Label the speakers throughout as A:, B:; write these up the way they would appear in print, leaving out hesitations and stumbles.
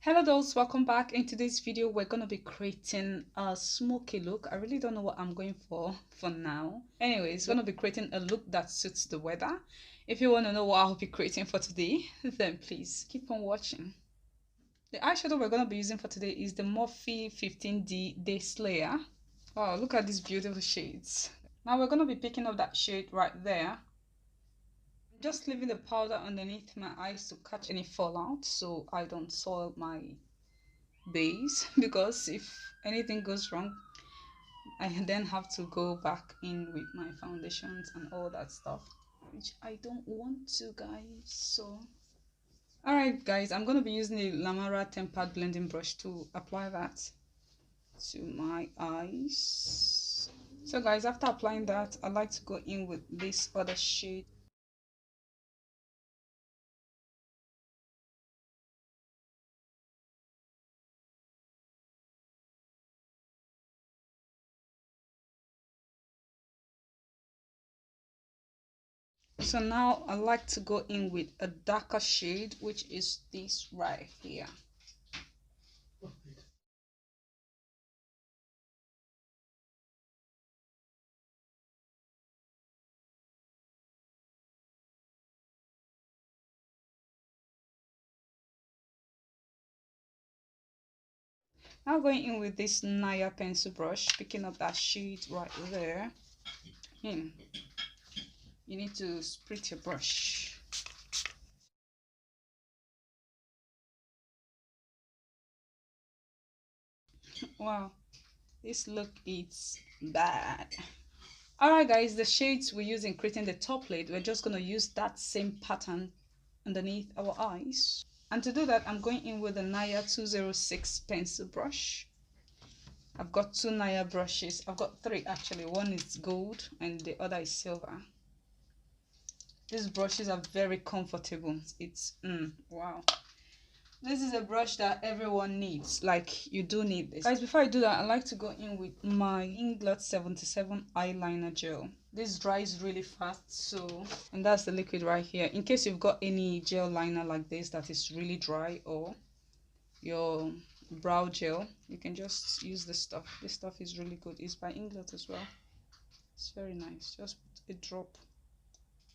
A: Hello dolls, welcome back. In today's video we're going to be creating a smoky look. I really don't know what I'm going for now. Anyways, we're going to be creating a look that suits the weather. If you want to know what I'll be creating for today, then please keep on watching. The eyeshadow we're going to be using for today is the Morphe 15D Day Slayer. Wow, look at these beautiful shades. Now we're going to be picking up that shade right there. Just leaving the powder underneath my eyes to catch any fallout so I don't soil my base, because if anything goes wrong I then have to go back in with my foundations and all that stuff, which I don't want to, guys. So alright guys, I'm going to be using the Lamara tempered blending brush to apply that to my eyes. So guys, after applying that, I like to go in with this other shade. So now I like to go in with a darker shade, which is this right here. Now going in with this Naya pencil brush, picking up that shade right there. You need to split your brush. Wow, this look is bad. Alright guys, the shades we use in creating the top lid, we're just going to use that same pattern underneath our eyes. And to do that, I'm going in with the Naya 206 pencil brush. I've got two Naya brushes. I've got three actually. One is gold and the other is silver. These brushes are very comfortable. It's wow. This is a brush that everyone needs. Like, you do need this. Guys, before I do that, I like to go in with my Inglot 77 eyeliner gel. This dries really fast, so, and that's the liquid right here. In case you've got any gel liner like this that is really dry, or your brow gel, you can just use this stuff. This stuff is really good. It's by Inglot as well. It's very nice. Just put a drop,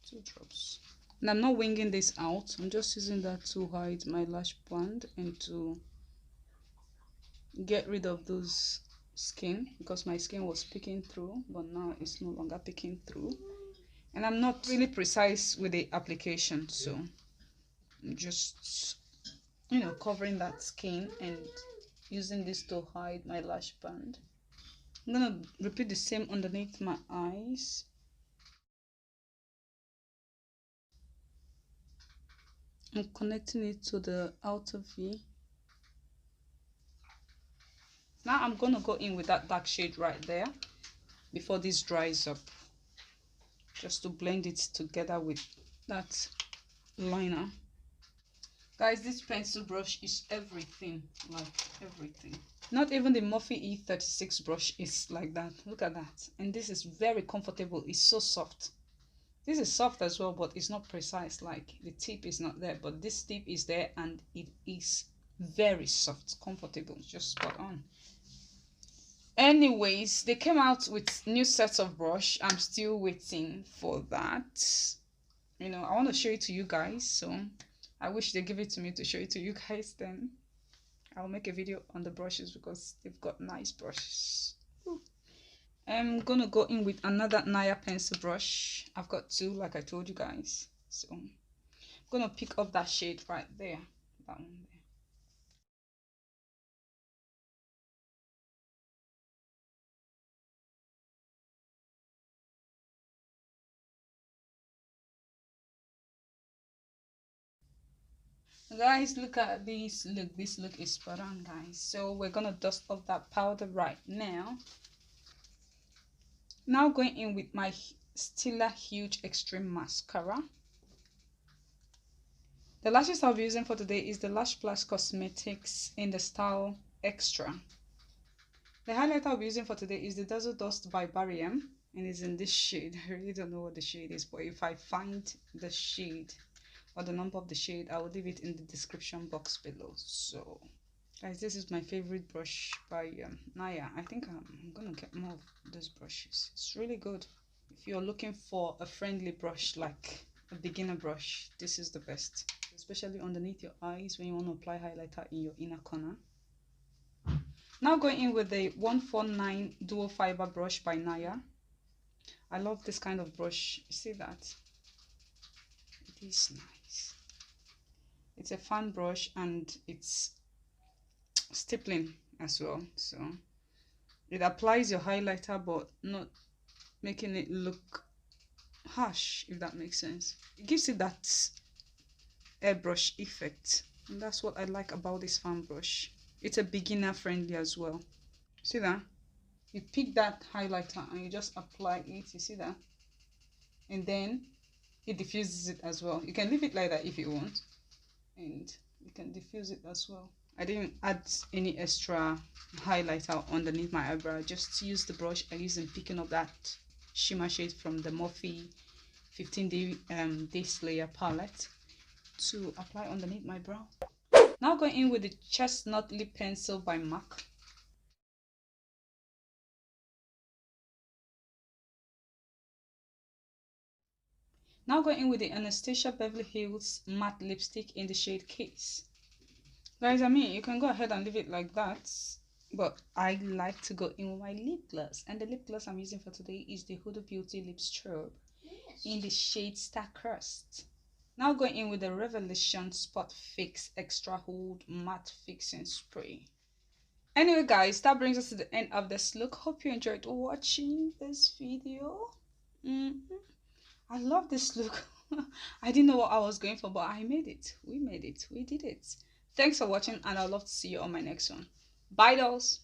A: 2 drops. And I'm not winging this out. I'm just using that to hide my lash band and to get rid of those skin, because my skin was peeking through, but now it's no longer peeking through. And I'm not really precise with the application, so I'm just, covering that skin and using this to hide my lash band. I'm gonna repeat the same underneath my eyes. I'm connecting it to the outer V. Now I'm going to go in with that dark shade right there before this dries up, just to blend it together with that liner. Guys, this pencil brush is everything, like everything. Not even the Morphe E36 brush is like that. Look at that. And this is very comfortable. It's so soft. This is soft as well, but it's not precise. Like, the tip is not there, but this tip is there and it is very soft, comfortable, just spot on. Anyways, they came out with new sets of brush. I'm still waiting for that. I want to show it to you guys, so I wish they give it to me to show it to you guys. Then I'll make a video on the brushes because they've got nice brushes. Ooh. I'm gonna go in with another Naya pencil brush. I've got two, like I told you guys. So I'm gonna pick up that shade right there, that one there. Guys, look at this look. This look is spot on, guys. So we're gonna dust off that powder right now. Now going in with my Stila Huge Extreme Mascara. The lashes I'll be using for today is the Lash Plus Cosmetics in the style Extra. The highlighter I'll be using for today is the Dazzle Dust by Barry M, and it's in this shade. I really don't know what the shade is, but if I find the shade, or the number of the shade, I will leave it in the description box below. So guys, this is my favorite brush by Naya. I think I'm gonna get more of those brushes. It's really good. If you're looking for a friendly brush, like a beginner brush, this is the best, especially underneath your eyes when you want to apply highlighter in your inner corner. Now going in with the 149 dual fiber brush by Naya. I love this kind of brush. You see that? It is nice. It's a fan brush and it's stippling as well, so it applies your highlighter but not making it look harsh, if that makes sense. It gives it that airbrush effect, and that's what I like about this fan brush. It's a beginner friendly as well. See that? You pick that highlighter and you just apply it, you see that? And then it diffuses it as well. You can leave it like that if you want, and you can diffuse it as well. I didn't add any extra highlighter underneath my eyebrow. I just used the brush I used in picking up that shimmer shade from the Morphe 15 day layer palette to apply underneath my brow. Now going in with the chestnut lip pencil by MAC. Now going in with the Anastasia Beverly Hills matte lipstick in the shade Case. Guys, I mean, you can go ahead and leave it like that, but I like to go in with my lip gloss, and the lip gloss I'm using for today is the Huda Beauty Lip Strobe in the shade Star Crust. Now going in with the Revelation Spot Fix Extra Hold Matte Fixing Spray. Anyway guys, that brings us to the end of this look. Hope you enjoyed watching this video. I love this look. I didn't know what I was going for, but I made it. We made it. We did it. Thanks for watching, and I'd love to see you on my next one. Bye dolls.